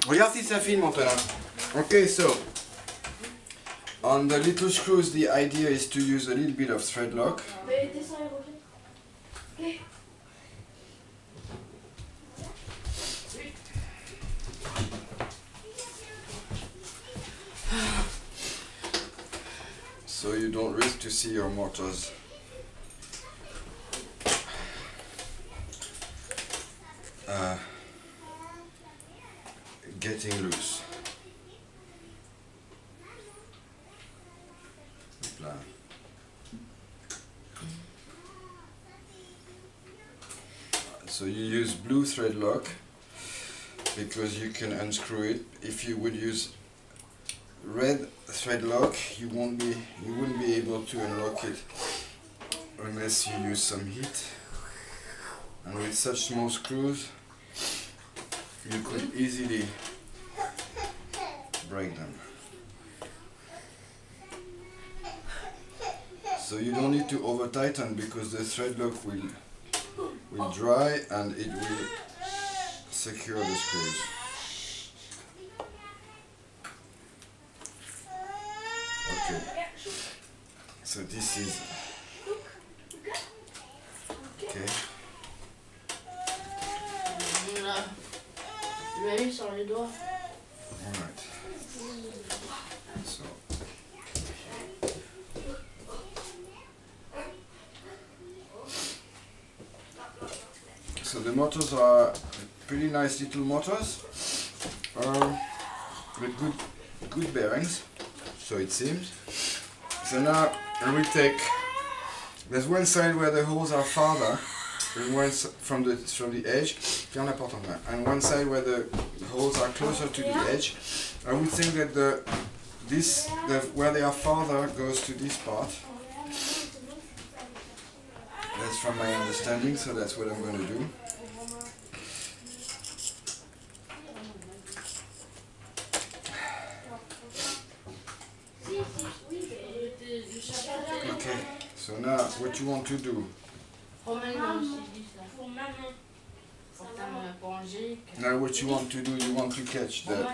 Regarde si ça filme, Antonin. Okay, so on the little screws, the idea is to use a little bit of thread lock. So you don't risk to see your motors getting loose. So you use blue thread lock because you can unscrew it. If you would use red thread lock, you wouldn't be able to unlock it unless you use some heat. And with such small screws, you could easily break them. So you don't need to over tighten because the thread lock will dry and it will secure the screws. Okay, so this is okay. Alright. So the motors are pretty nice little motors with good bearings, so it seems. So now we take, there's one side where the holes are farther and one from the edge, and one side where the holes are closer to the edge. I would think that where they are farther goes to this part. That's from my understanding, so that's what I'm going to do. Okay, so now what you want to do? Now what you want to do, you want to catch the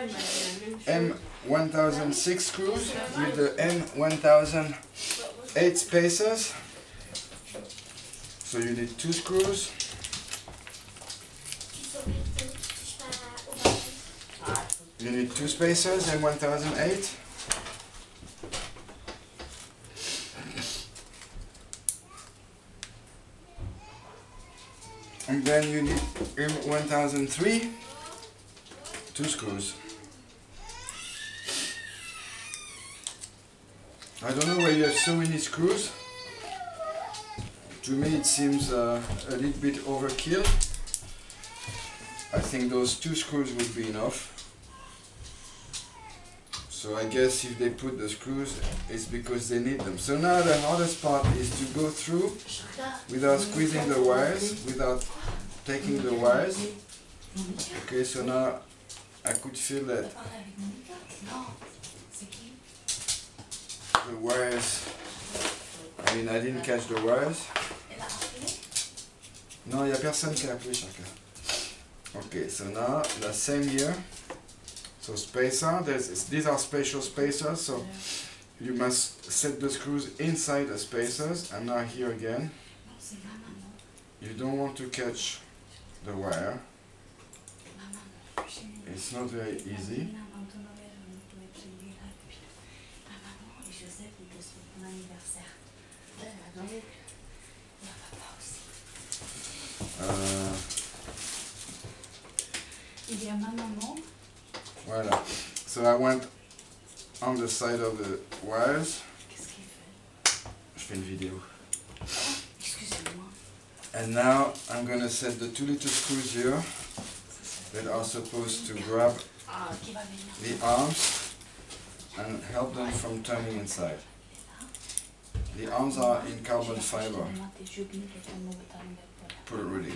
M1006 screws with the M1008 spacers. So you need 2 screws. You need 2 spacers, M1008. And then you need M1003, 2 screws. I don't know why you have so many screws. To me it seems a little bit overkill. I think those 2 screws would be enough. So I guess if they put the screws, it's because they need them. So now the hardest part is to go through without squeezing the wires, without taking the wires. Okay, so now I could feel that the wires, I mean I didn't catch the wires. Non, il n'y a personne qui a appelé chacun. Okay, so now the same here. So spacer, these are special spacers, so you must set the screws inside the spacers. And now here again, you don't want to catch the wire. It's not very easy. Voilà. So I went on the side of the wires. Je fais une vidéo. And now I'm going to set the 2 little screws here that are supposed to grab the arms and help them from turning inside. The arms are in carbon fiber. Put it ready.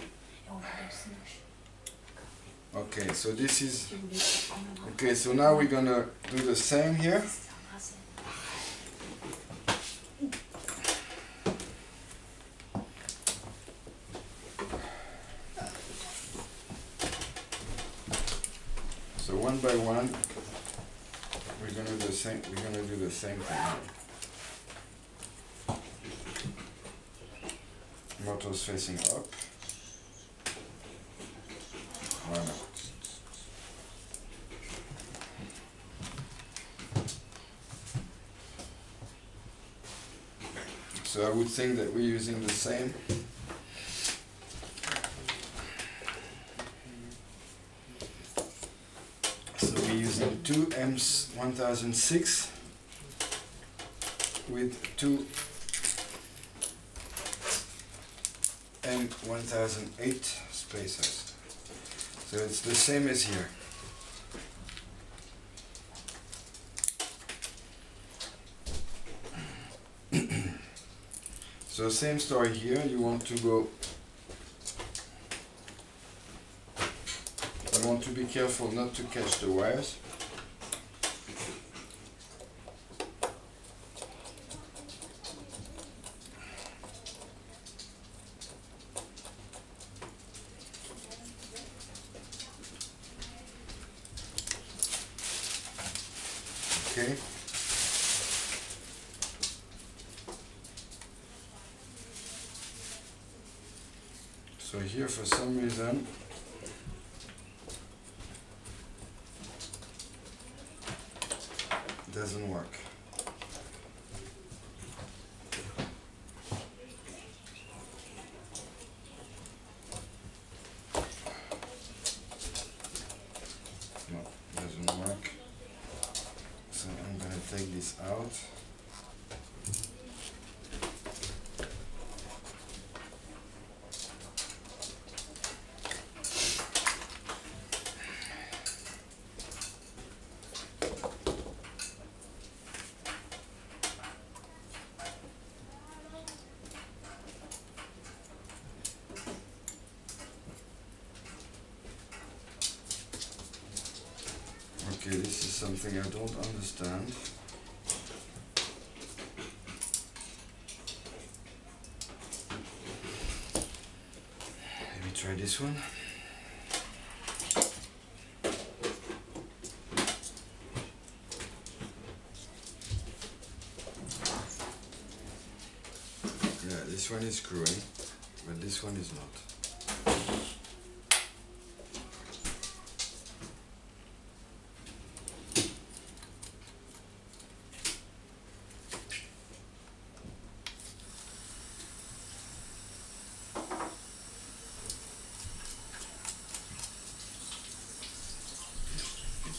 Okay, so this is, okay, so now we're gonna do the same here. So one by one, we're gonna do the same. We're gonna do the same thing. Motors facing up. Voilà. So I would think that we're using the same. So we're using two M1006 with two M1008 spacers. So it's the same as here. So same story here, you want to go, you want to be careful not to catch the wires. Okay. So here for some reason it doesn't work. No, it doesn't work. So I'm gonna take this out. Okay, this is something I don't understand. Let me try this one. Yeah, this one is screwing, but this one is not.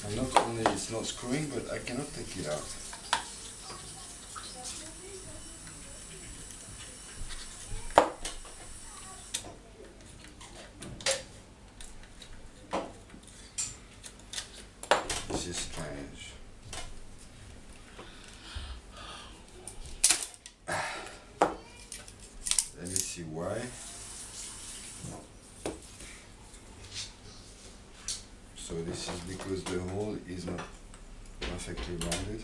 And not only it's not screwing, but I cannot take it out. This is strange. Let me see why. So this is because the hole is not perfectly rounded.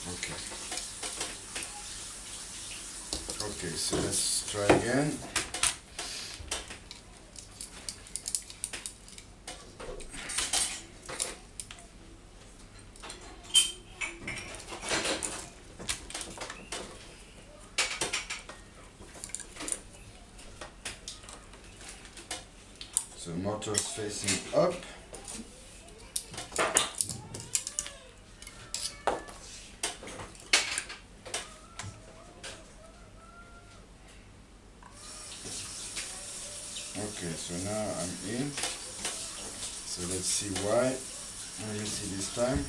Okay. Okay, so let's try again. So motors facing up. Okay, so now I'm in. So let's see why. Let me see this time.